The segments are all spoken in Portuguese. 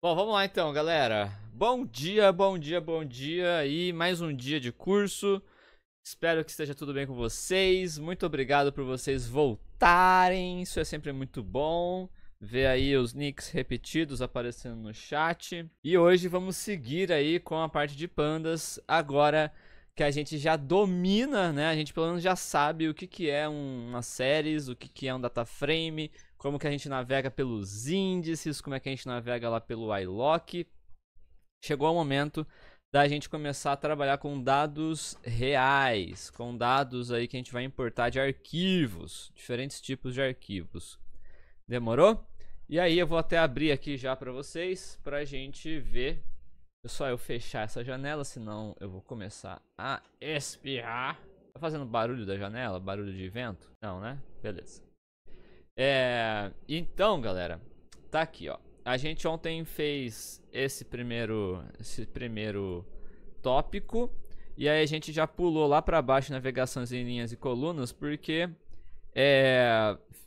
Bom, vamos lá então, galera. Bom dia, bom dia, bom dia e mais um dia de curso. Espero que esteja tudo bem com vocês. Muito obrigado por vocês voltarem. Isso é sempre muito bom. Ver aí os nicks repetidos aparecendo no chat. E hoje vamos seguir aí com a parte de pandas. Agora que a gente já domina, né? A gente pelo menos já sabe o que é uma séries, o que é um data frame, como que a gente navega pelos índices, como é que a gente navega lá pelo iLock. Chegou o momento da gente começar a trabalhar com dados reais, com dados aí que a gente vai importar de arquivos, diferentes tipos de arquivos. Demorou? E aí eu vou até abrir aqui já para vocês, pra gente ver. É só eu fechar essa janela, senão eu vou começar a espirrar. Tá fazendo barulho da janela? Barulho de vento? Não, né? Beleza. Então, galera, tá aqui, ó. A gente ontem fez esse primeiro tópico. E aí a gente já pulou lá pra baixo navegações em linhas e colunas, porque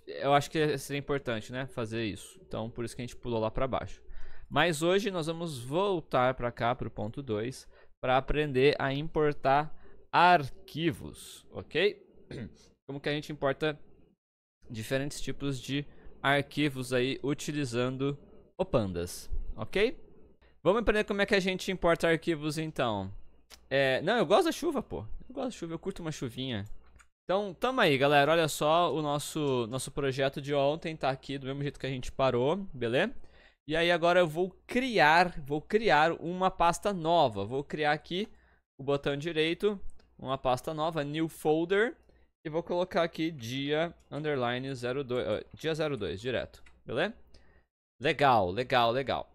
eu acho que seria importante, né, fazer isso. Então, por isso que a gente pulou lá pra baixo. Mas hoje nós vamos voltar para cá, para o ponto 2, para aprender a importar arquivos, ok? Como que a gente importa diferentes tipos de arquivos aí utilizando o Pandas, ok? Vamos aprender como é que a gente importa arquivos então. Não, eu gosto da chuva, pô. Eu gosto da chuva, eu curto uma chuvinha. Então, tamo aí, galera. Olha só, o nosso projeto de ontem tá aqui do mesmo jeito que a gente parou, beleza? E aí agora eu vou criar uma pasta nova. Vou criar aqui o botão direito, uma pasta nova, new folder, e vou colocar aqui dia underline 02, dia 02 direto, beleza? Legal, legal, legal.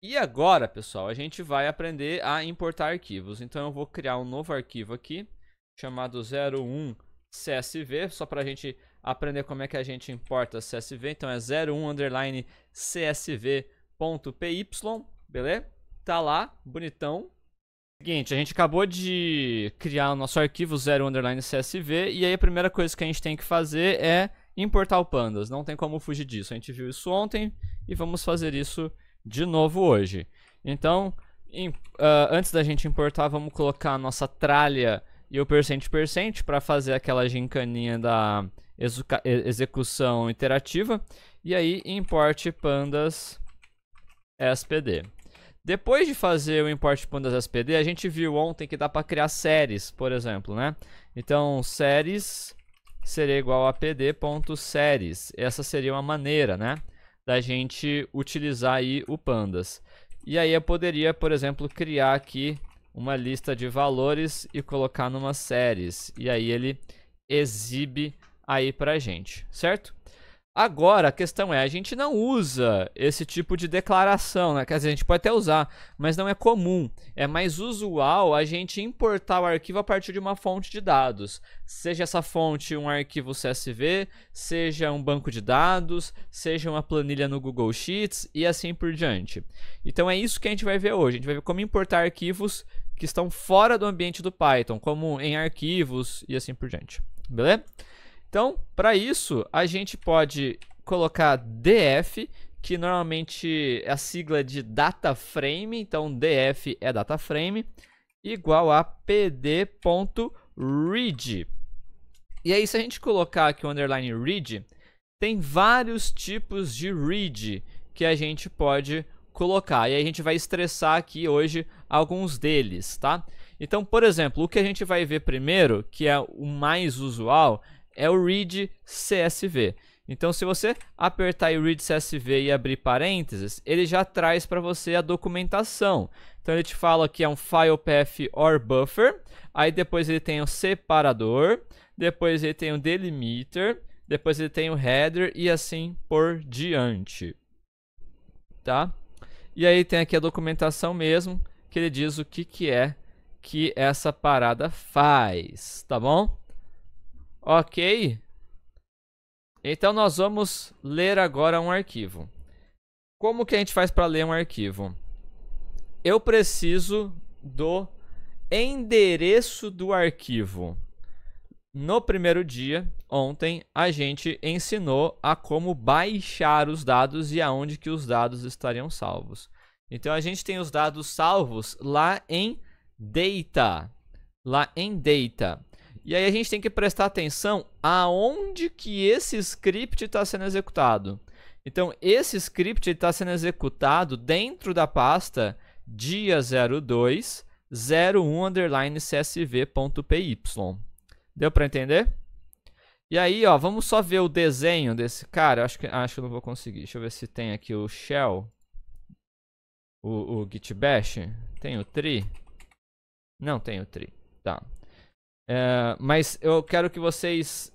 E agora, pessoal, a gente vai aprender a importar arquivos. Então eu vou criar um novo arquivo aqui, chamado 01 CSV, só pra gente aprender como é que a gente importa CSV. Então é 01 underline csv.py, beleza? Tá lá, bonitão. Seguinte, a gente acabou de criar o nosso arquivo 01 underline csv, e aí a primeira coisa que a gente tem que fazer é importar o pandas. Não tem como fugir disso. A gente viu isso ontem e vamos fazer isso de novo hoje. Então, antes da gente importar, vamos colocar a nossa tralha e o percent para fazer aquela gincaninha da execução iterativa. E aí, import pandas spd. Depois de fazer o import pandas spd, a gente viu ontem que dá para criar séries, por exemplo, né? Então, séries seria igual a pd.séries. Essa seria uma maneira, né, da gente utilizar aí o pandas. E aí eu poderia, por exemplo, criar aqui uma lista de valores e colocar numa séries. E aí ele exibe aí pra gente, certo? Agora, a questão é, a gente não usa esse tipo de declaração, né? Quer dizer, a gente pode até usar, mas não é comum. É mais usual a gente importar o arquivo a partir de uma fonte de dados. Seja essa fonte um arquivo CSV, seja um banco de dados, seja uma planilha no Google Sheets e assim por diante. Então é isso que a gente vai ver hoje. A gente vai ver como importar arquivos que estão fora do ambiente do Python, como em arquivos e assim por diante. Beleza? Então, para isso, a gente pode colocar df, que normalmente é a sigla de data frame, então df é data frame, igual a pd.read. E aí, se a gente colocar aqui o underline read, tem vários tipos de read que a gente pode colocar. E aí a gente vai estressar aqui hoje alguns deles, tá? Então, por exemplo, o que a gente vai ver primeiro, que é o mais usual, é o read CSV. Então, se você apertar aí read CSV e abrir parênteses, ele já traz para você a documentação. Então, ele te fala que é um file path or buffer, aí depois ele tem o separador, depois ele tem o delimiter, depois ele tem o header e assim por diante. Tá? E aí tem aqui a documentação mesmo, que ele diz o que é que essa parada faz, tá bom? Ok? Então nós vamos ler agora um arquivo. Como que a gente faz para ler um arquivo? Eu preciso do endereço do arquivo. no primeiro dia, ontem, a gente ensinou a como baixar os dados e aonde que os dados estariam salvos. Então, a gente tem os dados salvos lá em Data. E aí, a gente tem que prestar atenção aonde que esse script está sendo executado. Então, esse script está sendo executado dentro da pasta dia02 01_csv.py. Deu para entender? E aí, ó, vamos só ver o desenho desse cara. Acho que eu não vou conseguir. Deixa eu ver se tem aqui o shell. O git bash. Tem o tree? Não tem o tree. Tá. Mas eu quero que vocês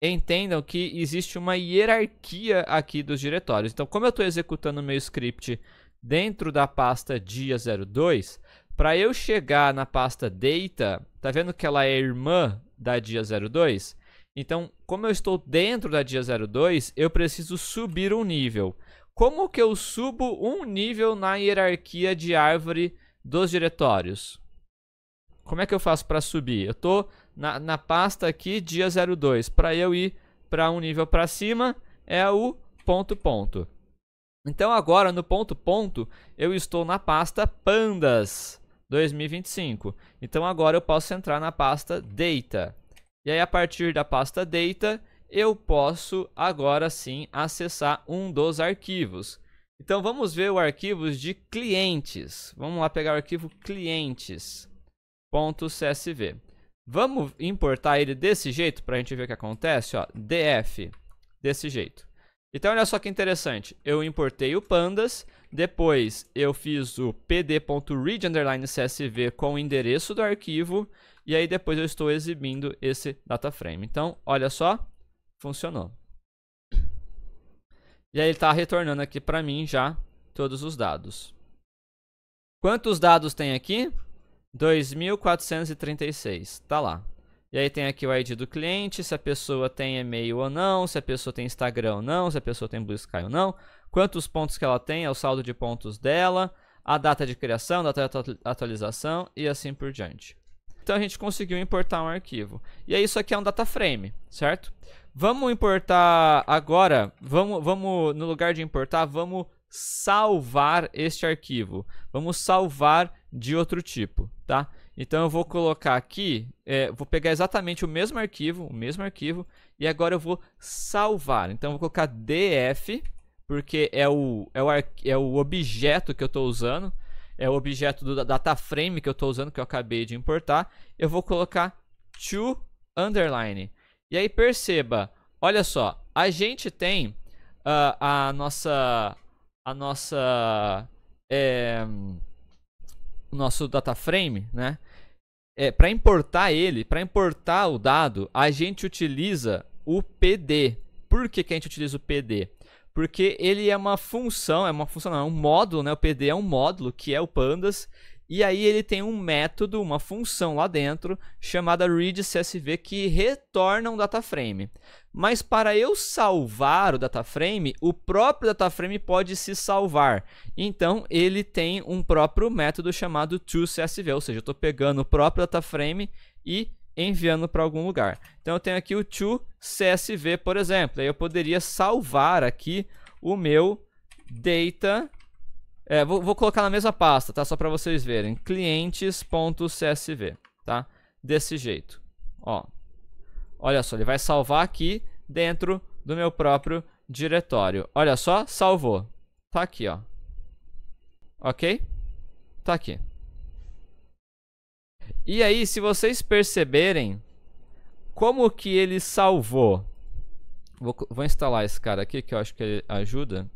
entendam que existe uma hierarquia aqui dos diretórios. Então, como eu estou executando o meu script dentro da pasta dia02, para eu chegar na pasta data, tá vendo que ela é irmã da dia02? Então, como eu estou dentro da dia02, eu preciso subir um nível. Como que eu subo um nível na hierarquia de árvore dos diretórios? Como é que eu faço para subir? Eu estou na pasta aqui dia02. Para eu ir para um nível para cima é o ponto. Então agora no ponto eu estou na pasta pandas 2025. Então agora eu posso entrar na pasta data. E aí a partir da pasta data eu posso agora sim acessar um dos arquivos. Então vamos ver o arquivo de clientes. Vamos lá pegar o arquivo clientes.csv. Vamos importar ele desse jeito para a gente ver o que acontece. Ó, df, desse jeito. Então olha só que interessante. Eu importei o pandas, depois eu fiz o pd.read_csv com o endereço do arquivo, e aí depois eu estou exibindo esse data frame. Então olha só, funcionou. E aí ele está retornando aqui para mim já todos os dados. Quantos dados tem aqui? 2.436, tá lá. E aí tem aqui o ID do cliente, se a pessoa tem e-mail ou não, se a pessoa tem Instagram ou não, se a pessoa tem Blue Sky ou não, quantos pontos que ela tem, é o saldo de pontos dela, a data de criação, data de atualização e assim por diante. Então a gente conseguiu importar um arquivo. E aí isso aqui é um data frame, certo? Vamos importar agora, vamos no lugar de importar, vamos salvar este arquivo. Vamos salvar de outro tipo, tá? Então eu vou colocar aqui, vou pegar exatamente o mesmo arquivo, e agora eu vou salvar. Então eu vou colocar df, porque é o objeto que eu estou usando, é o objeto do data frame que eu estou usando, que eu acabei de importar. Eu vou colocar to underline. E aí perceba, olha só, a gente tem o nosso data frame, né? Para importar o dado, a gente utiliza o PD. Por que a gente utiliza o PD? Porque ele é uma função, é um módulo, né? O PD é um módulo que é o pandas, e aí ele tem um método, uma função lá dentro chamada readCSV que retorna um data frame. Mas para eu salvar o data frame, o próprio data frame pode se salvar. Então ele tem um próprio método chamado toCSV, ou seja, eu estou pegando o próprio data frame e enviando para algum lugar. Então eu tenho aqui o toCSV, por exemplo. Aí eu poderia salvar aqui o meu data. Vou colocar na mesma pasta, tá? Só para vocês verem. clientes.csv, tá? Desse jeito. Ó. Olha só, ele vai salvar aqui dentro do meu próprio diretório. Olha só, salvou. Tá aqui, ó. Ok? Tá aqui. E aí, se perceberem como que ele salvou. Vou instalar esse cara aqui, que eu acho que ele ajuda.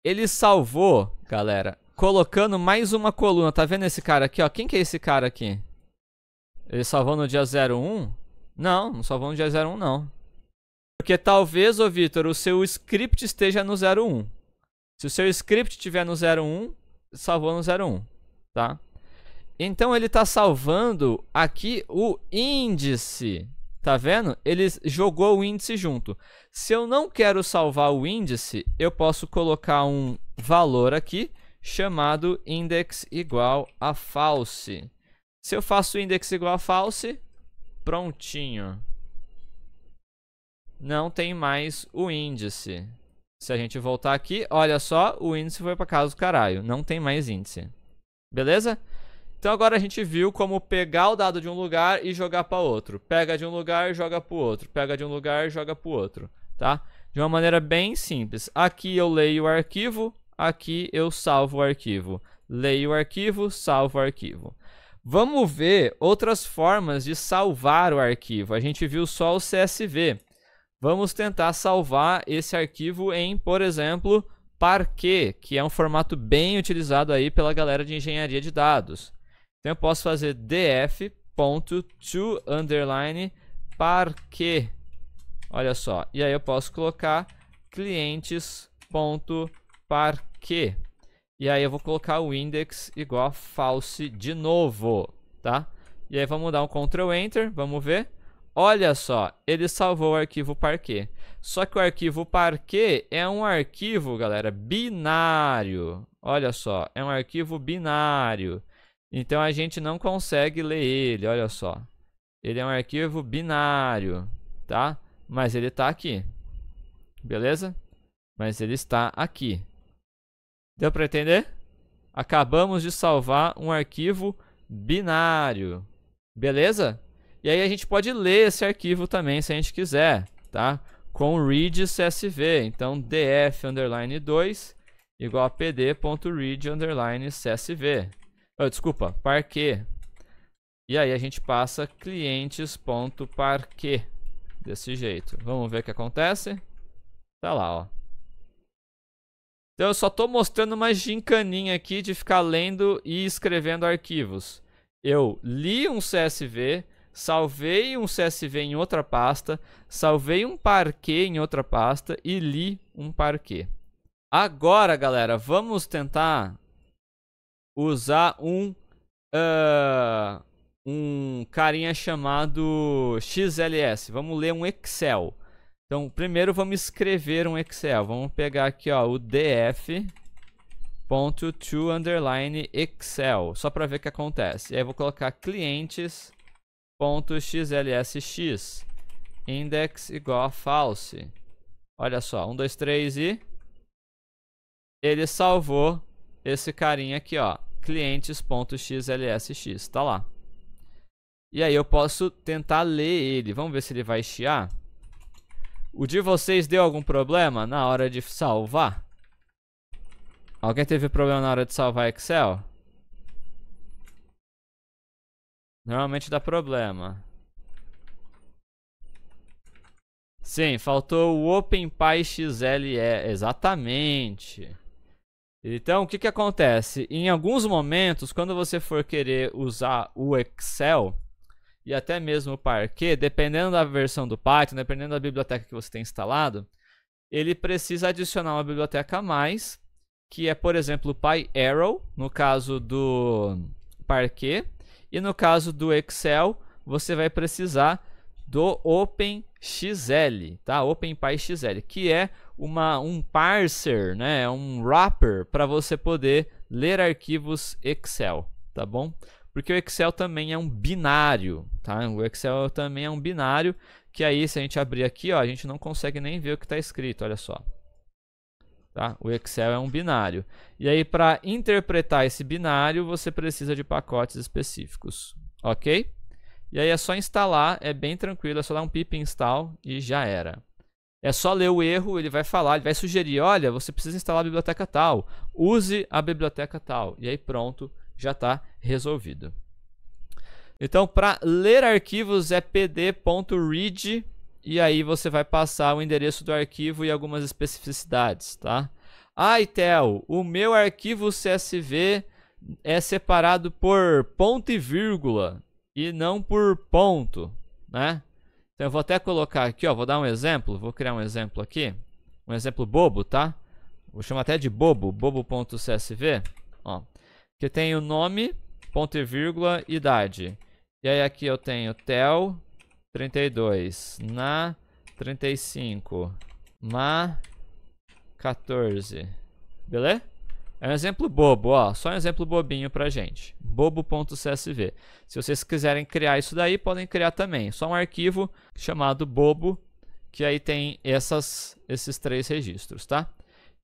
Ele salvou, galera, colocando mais uma coluna. Tá vendo esse cara aqui, ó? Quem que é esse cara aqui? Ele salvou no dia 01? Não salvou no dia 01, não. Porque talvez, ô Vitor, o seu script esteja no 01. Se o seu script estiver no 01, salvou no 01, tá? Então ele está salvando aqui o índice. Tá vendo? Ele jogou o índice junto. Se eu não quero salvar o índice, eu posso colocar um valor aqui chamado index igual a false. Se eu faço index igual a false, prontinho. Não tem mais o índice. Se a gente voltar aqui, olha só, o índice foi para casa do caralho. Não tem mais índice. Beleza? Então agora a gente viu como pegar o dado de um lugar e jogar para outro. Pega de um lugar e joga para o outro. Pega de um lugar e joga para o outro. Tá? De uma maneira bem simples. Aqui eu leio o arquivo. Aqui eu salvo o arquivo. Leio o arquivo, salvo o arquivo. Vamos ver outras formas de salvar o arquivo. A gente viu só o CSV. Vamos tentar salvar esse arquivo em, por exemplo, Parquet, que é um formato bem utilizado aí pela galera de engenharia de dados. Então eu posso fazer df.to_parquet. Olha só. E aí eu posso colocar clientes.parquet. E aí eu vou colocar o index igual a false de novo, tá? E aí vamos dar um Ctrl Enter, vamos ver. Olha só, ele salvou o arquivo Parquet. Só que o arquivo Parquet é um arquivo, galera, binário. Olha só, é um arquivo binário. Então a gente não consegue ler ele, olha só. Ele é um arquivo binário, tá? Mas ele está aqui. Beleza? Mas ele está aqui. Deu para entender? Acabamos de salvar um arquivo binário. Beleza? E aí a gente pode ler esse arquivo também se a gente quiser, tá? Com read CSV. Então df_2 igual a pd.read_CSV. Desculpa, Parquet. E aí a gente passa clientes.parquet. Desse jeito. Vamos ver o que acontece. Tá lá, ó. Então eu só estou mostrando uma gincaninha aqui de ficar lendo e escrevendo arquivos. Eu li um CSV, salvei um CSV em outra pasta, salvei um Parquet em outra pasta e li um Parquet. Agora, galera, vamos tentar usar um carinha chamado XLS. Vamos ler um Excel. Então, primeiro vamos escrever um Excel. Vamos pegar aqui, ó, o df.to_Excel, só para ver o que acontece. E aí eu vou colocar clientes.xlsx, index igual a false. Olha só, 1, 2, 3 e ele salvou esse carinha aqui, ó, clientes.xlsx, tá lá. E aí eu posso tentar ler ele. Vamos ver se ele vai chiar. O de vocês deu algum problema na hora de salvar? Alguém teve problema na hora de salvar Excel? Normalmente dá problema. Sim, faltou o OpenPyXLE. Exatamente. Então, o que que acontece? Em alguns momentos, quando você for querer usar o Excel e até mesmo o Parquet, dependendo da versão do Python, dependendo da biblioteca que você tem instalado, ele precisa adicionar uma biblioteca a mais, que é, por exemplo, o PyArrow, no caso do Parquet, e no caso do Excel, você vai precisar do OpenXL, tá? OpenPyXL, que é um parser, né? Um wrapper para você poder ler arquivos Excel, tá bom? Porque o Excel também é um binário, tá? O Excel também é um binário, que aí se a gente abrir aqui, ó, a gente não consegue nem ver o que está escrito, olha só. Tá? O Excel é um binário. E aí para interpretar esse binário, você precisa de pacotes específicos, ok? E aí é só instalar, é bem tranquilo, é só dar um pip install e já era. É só ler o erro, ele vai falar, ele vai sugerir, olha, você precisa instalar a biblioteca tal, use a biblioteca tal. E aí pronto, já está resolvido. Então, para ler arquivos é pd.read e aí você vai passar o endereço do arquivo e algumas especificidades, tá? Ah, Itel, o meu arquivo CSV é separado por ponto e vírgula e não por ponto, né? Então eu vou até colocar aqui, ó, vou dar um exemplo, vou criar um exemplo aqui, um exemplo bobo, tá? Vou chamar até de bobo.csv, ó. Que tem o nome, ponto e vírgula, idade. E aí aqui eu tenho tel 32, na 35, ma 14. Beleza? É um exemplo bobo, ó, só um exemplo bobinho pra gente. bobo.csv. Se vocês quiserem criar isso daí, podem criar também. Só um arquivo chamado bobo, que aí tem esses 3 registros, tá?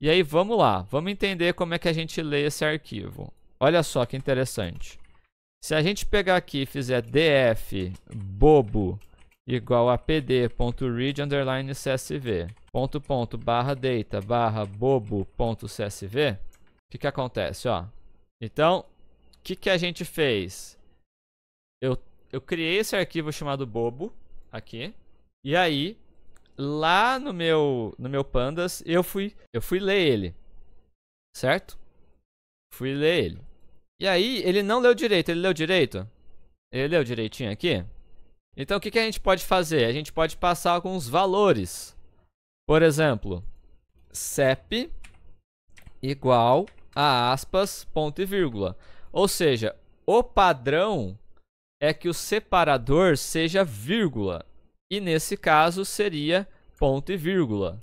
E aí vamos lá, vamos entender como é que a gente lê esse arquivo. Olha só que interessante. Se a gente pegar aqui e fizer df bobo igual a pd.read_csv .data/bobo.csv, o que acontece, ó? Então, o que a gente fez? Eu criei esse arquivo chamado bobo aqui, e aí lá no meu pandas eu fui ler ele, certo? Fui ler ele. E aí ele não leu direito, ele leu direito? Ele leu direitinho aqui? Então o que a gente pode fazer? A gente pode passar alguns valores. Por exemplo, CEP igual a aspas, ponto e vírgula. Ou seja, o padrão é que o separador seja vírgula. E nesse caso seria ponto e vírgula.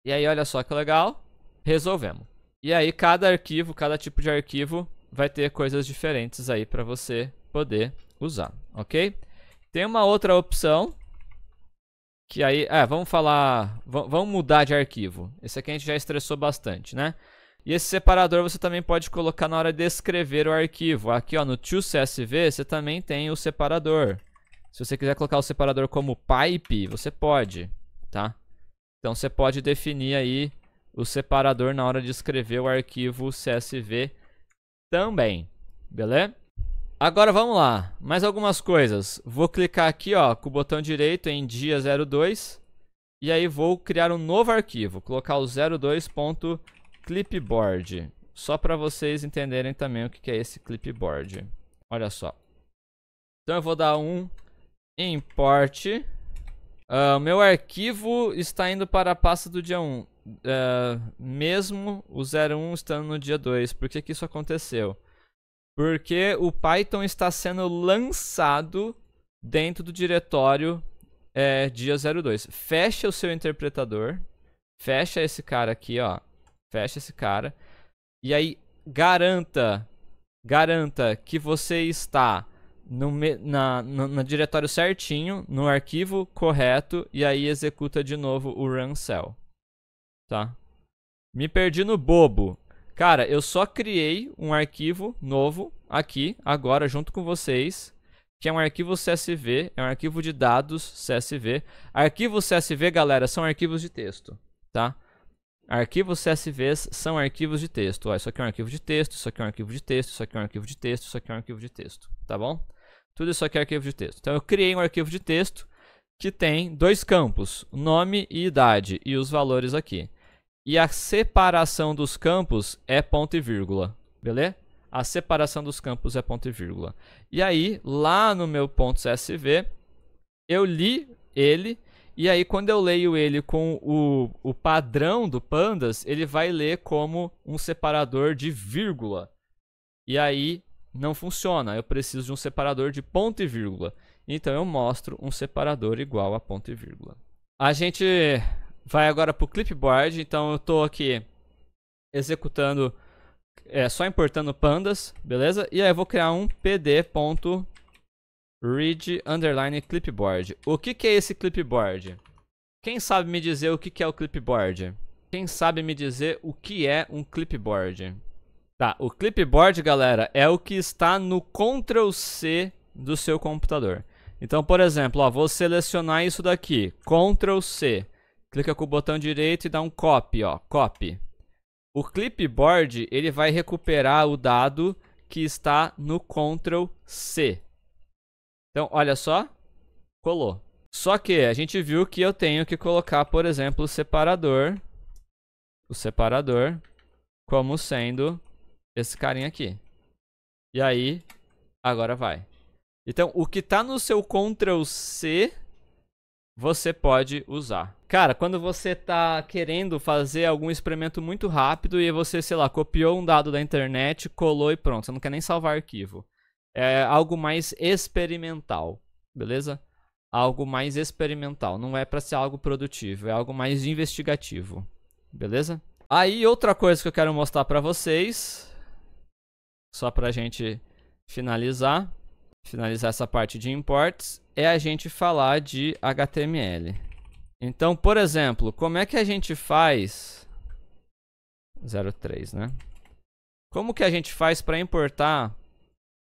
E aí olha só que legal, resolvemos. E aí cada arquivo, cada tipo de arquivo vai ter coisas diferentes aí para você poder usar, ok? Tem uma outra opção que aí, vamos mudar de arquivo. Esse aqui a gente já estressou bastante, né? E esse separador você também pode colocar na hora de escrever o arquivo. Aqui ó, no toCSV você também tem o separador. Se você quiser colocar o separador como pipe, você pode, tá? Então você pode definir aí o separador na hora de escrever o arquivo CSV também, beleza? Agora vamos lá, mais algumas coisas. Vou clicar aqui ó, com o botão direito em dia 02 e aí vou criar um novo arquivo, colocar o 02.clipboard, só para vocês entenderem também o que é esse clipboard. Olha só. Então eu vou dar um import. Meu arquivo está indo para a pasta do dia 1. Mesmo o 01 estando no dia 2. Por que isso aconteceu? Porque o Python está sendo lançado dentro do diretório dia 02. Fecha o seu interpretador. Fecha esse cara aqui, ó. Fecha esse cara. E aí garanta que você está no diretório certinho, no arquivo correto, e aí executa de novo o run cell. Tá? Me perdi no bobo. Cara, eu só criei um arquivo novo aqui, agora, junto com vocês, que é um arquivo CSV, é um arquivo de dados CSV. Arquivos CSV, galera, são arquivos de texto, tá? Arquivos CSVs são arquivos de texto. Ó, isso aqui é um arquivo de texto, isso aqui é um arquivo de texto, isso aqui é um arquivo de texto, isso aqui é um arquivo de texto, tá bom? Tudo isso aqui é arquivo de texto. Então eu criei um arquivo de texto que tem 2 campos, nome e idade, e os valores aqui. E a separação dos campos é ponto e vírgula, beleza? A separação dos campos é ponto e vírgula. E aí, lá no meu ponto .csv, eu li ele, e aí quando eu leio ele com o padrão do pandas, ele vai ler como um separador de vírgula. E aí não funciona, eu preciso de um separador de ponto e vírgula. Então eu mostro um separador igual a ponto e vírgula. A gente vai agora para o clipboard, então eu estou aqui executando, só importando pandas, beleza? E aí eu vou criar um pd.read_clipboard. O que é esse clipboard? Quem sabe me dizer o que é o clipboard? Quem sabe me dizer o que é um clipboard? Tá, o clipboard, galera, é o que está no Ctrl+C do seu computador. Então, por exemplo, ó, vou selecionar isso daqui, Ctrl+C. Clica com o botão direito e dá um copy, ó, copy. O clipboard, ele vai recuperar o dado que está no Ctrl+C. Então, olha só, colou. Só que a gente viu que eu tenho que colocar, por exemplo, o separador como sendo esse carinha aqui. E aí, agora vai. Então, o que está no seu Ctrl+C, você pode usar. Cara, quando você está querendo fazer algum experimento muito rápido e você, sei lá, copiou um dado da internet, colou e pronto. Você não quer nem salvar arquivo. É algo mais experimental, beleza? Algo mais experimental. Não é para ser algo produtivo, é algo mais investigativo, beleza? Aí, outra coisa que eu quero mostrar para vocês só pra gente finalizar essa parte de imports, é a gente falar de HTML. Então, por exemplo, como é que a gente faz 03, né? Como que a gente faz para importar?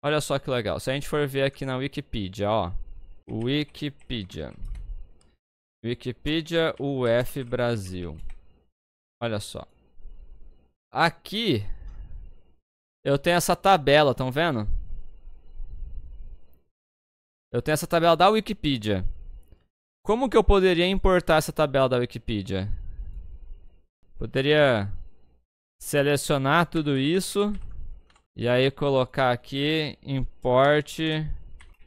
Olha só que legal. Se a gente for ver aqui na Wikipedia, ó, Wikipedia UF Brasil. Olha só. Aqui eu tenho essa tabela, estão vendo? Eu tenho essa tabela da Wikipedia. Como que eu poderia importar essa tabela da Wikipedia? Poderia selecionar tudo isso e aí colocar aqui import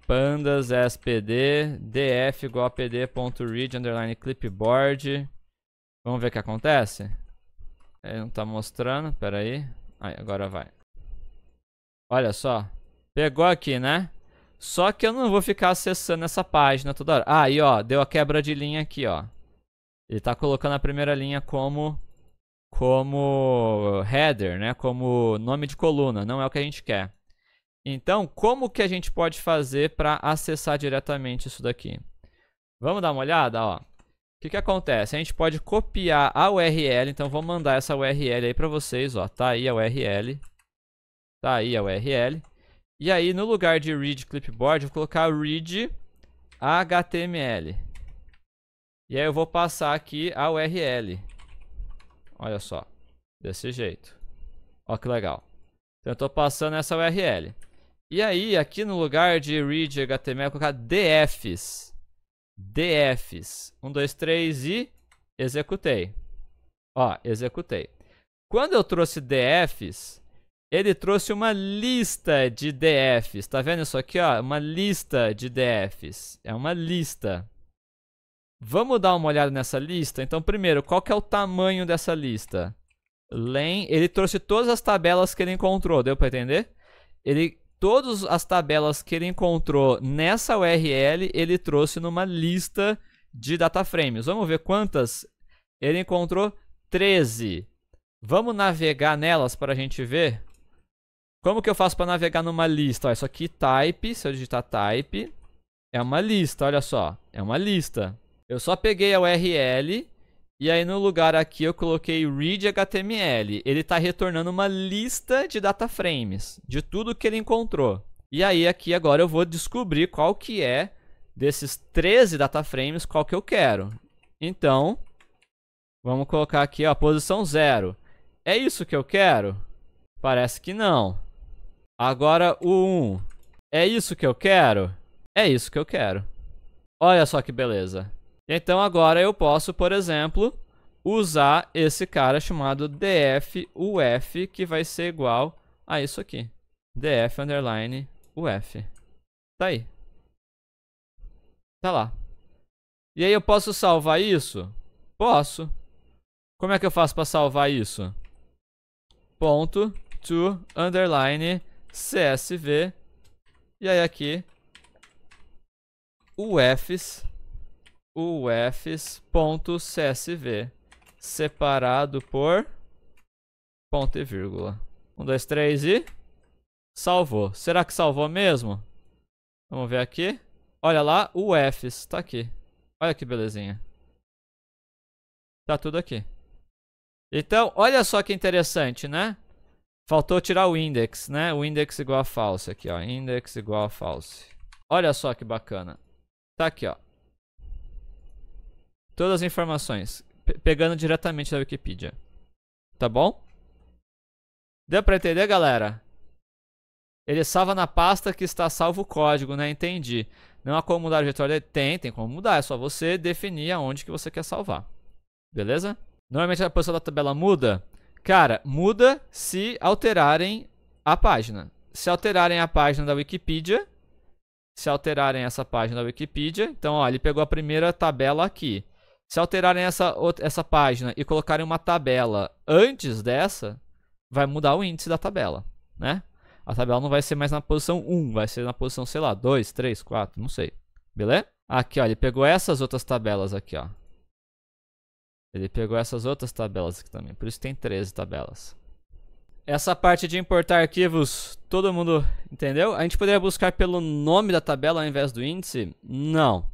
pandas spd df igual a pd.read underline clipboard. Vamos ver o que acontece? Ele não tá mostrando, pera aí. Aí, agora vai. Olha só. Pegou aqui, né? Só que eu não vou ficar acessando essa página toda hora. Ah, aí ó, deu a quebra de linha aqui, ó. Ele tá colocando a primeira linha como header, né? Como nome de coluna, não é o que a gente quer. Então, como que a gente pode fazer para acessar diretamente isso daqui? Vamos dar uma olhada, ó. O que acontece? A gente pode copiar a URL, então vou mandar essa URL aí para vocês, ó. Tá aí a URL. Tá aí a URL. E aí, no lugar de read clipboard, eu vou colocar read HTML. E aí eu vou passar aqui a URL. Olha só, desse jeito. Ó que legal. Então eu estou passando essa URL. E aí, aqui no lugar de read HTML, eu vou colocar defs. Defs. 1, 2, 3 e executei. Ó, executei. Quando eu trouxe defs, ele trouxe uma lista de defs. Tá vendo isso aqui, ó? Uma lista de defs. É uma lista. Vamos dar uma olhada nessa lista? Então, primeiro, qual que é o tamanho dessa lista? Len, ele trouxe todas as tabelas que ele encontrou, deu para entender? Todas as tabelas que ele encontrou nessa URL, ele trouxe numa lista de data frames. Vamos ver quantas? Ele encontrou 13. Vamos navegar nelas para a gente ver? Como que eu faço para navegar numa lista? Ó, isso aqui, type, se eu digitar type, é uma lista, olha só, é uma lista. Eu só peguei a URL e aí no lugar aqui eu coloquei read HTML. Ele está retornando uma lista de data frames, de tudo que ele encontrou. E aí aqui agora eu vou descobrir qual que é desses 13 data frames, qual que eu quero. Então, vamos colocar aqui a posição 0. É isso que eu quero? Parece que não. Agora o 1. É isso que eu quero? É isso que eu quero. Olha só que beleza. Então agora eu posso, por exemplo, usar esse cara chamado df_uf, que vai ser igual a isso aqui. df_uf. Tá aí. Tá lá. E aí eu posso salvar isso? Posso. Como é que eu faço para salvar isso? Ponto to underline csv. E aí aqui ufs.csv separado por ponto e vírgula. 1, 2, 3 e salvou. Será que salvou mesmo? Vamos ver aqui. Olha lá, ufs tá aqui. Olha que belezinha. Tá tudo aqui. Então, olha só que interessante, né? Faltou tirar o index, né? O index igual a false aqui, ó. Index igual a false. Olha só que bacana. Tá aqui, ó. Todas as informações. Pegando diretamente da Wikipedia. Tá bom? Deu pra entender, galera? Ele salva na pasta que está salvo o código, né? Entendi. Não há como mudar o diretório dele? Tem como mudar. É só você definir aonde que você quer salvar. Beleza? Normalmente a posição da tabela muda. Cara, muda se alterarem a página. Se alterarem a página da Wikipedia. Se alterarem essa página da Wikipedia. Então, ó, ele pegou a primeira tabela aqui. Se alterarem essa página e colocarem uma tabela antes dessa, vai mudar o índice da tabela, né? A tabela não vai ser mais na posição 1, vai ser na posição, sei lá, 2, 3, 4, não sei. Beleza? Aqui, ó, ele pegou essas outras tabelas aqui, ó. Ele pegou essas outras tabelas aqui também, por isso tem 13 tabelas. Essa parte de importar arquivos todo mundo entendeu? A gente poderia buscar pelo nome da tabela ao invés do índice? Não.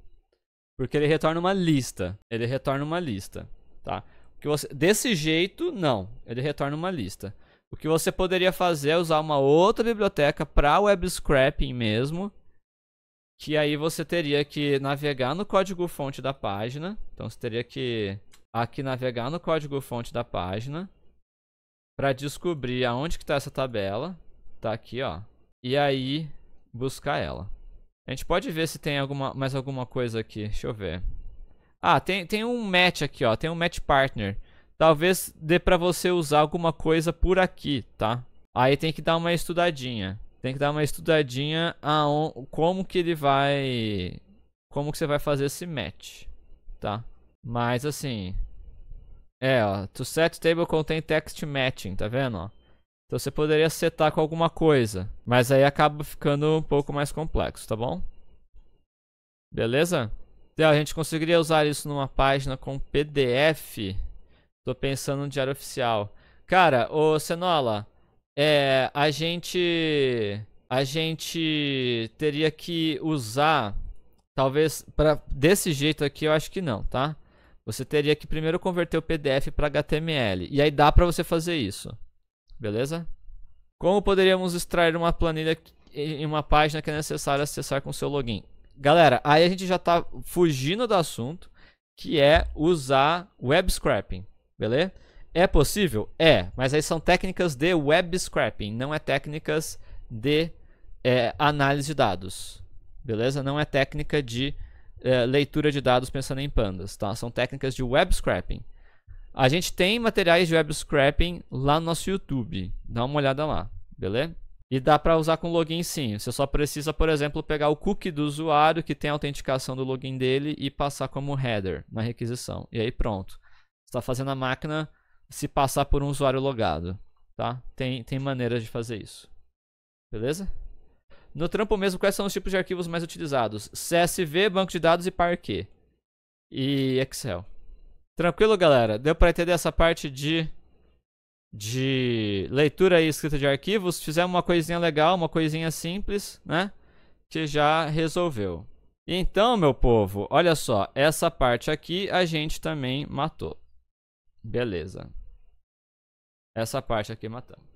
Porque ele retorna uma lista. Ele retorna uma lista, tá? Desse jeito, não. Ele retorna uma lista. O que você poderia fazer é usar uma outra biblioteca para web scraping mesmo. Que aí você teria que navegar no código-fonte da página. Então você teria que aqui navegar no código-fonte da página para descobrir aonde que está essa tabela. Tá aqui, ó. E aí buscar ela. A gente pode ver se tem mais alguma coisa aqui. Deixa eu ver. Ah, tem um match aqui, ó. Tem um match partner. Talvez dê pra você usar alguma coisa por aqui, tá? Aí tem que dar uma estudadinha. Tem que dar uma estudadinha como que ele vai... Como que você vai fazer esse match, tá? Mas assim... ó. To set table contain text matching, tá vendo, ó? Então você poderia setar com alguma coisa. Mas aí acaba ficando um pouco mais complexo, tá bom? Beleza? Então, a gente conseguiria usar isso numa página com PDF. Tô pensando no diário oficial. Cara, ô Cenola, a gente teria que usar, talvez, desse jeito aqui eu acho que não, tá? Você teria que primeiro converter o PDF para HTML. E aí dá pra você fazer isso. Beleza? Como poderíamos extrair uma planilha em uma página que é necessário acessar com seu login? Galera, aí a gente já tá fugindo do assunto, que é usar web scraping, beleza? É possível? É, mas aí são técnicas de web scraping, não é técnicas de análise de dados, beleza? Não é técnica de leitura de dados pensando em pandas, tá? São técnicas de web scraping. A gente tem materiais de web scraping lá no nosso YouTube. Dá uma olhada lá, beleza? E dá para usar com login sim. Você só precisa, por exemplo, pegar o cookie do usuário que tem a autenticação do login dele e passar como header na requisição. E aí pronto. Você está fazendo a máquina se passar por um usuário logado, tá? Tem maneiras de fazer isso. Beleza? No trampo mesmo, quais são os tipos de arquivos mais utilizados? CSV, banco de dados e Parquet. E Excel. Tranquilo, galera? Deu para entender essa parte de leitura e escrita de arquivos? Fizemos uma coisinha legal, uma coisinha simples, né? Que já resolveu. Então, meu povo, olha só. Essa parte aqui a gente também matou. Beleza. Essa parte aqui matamos.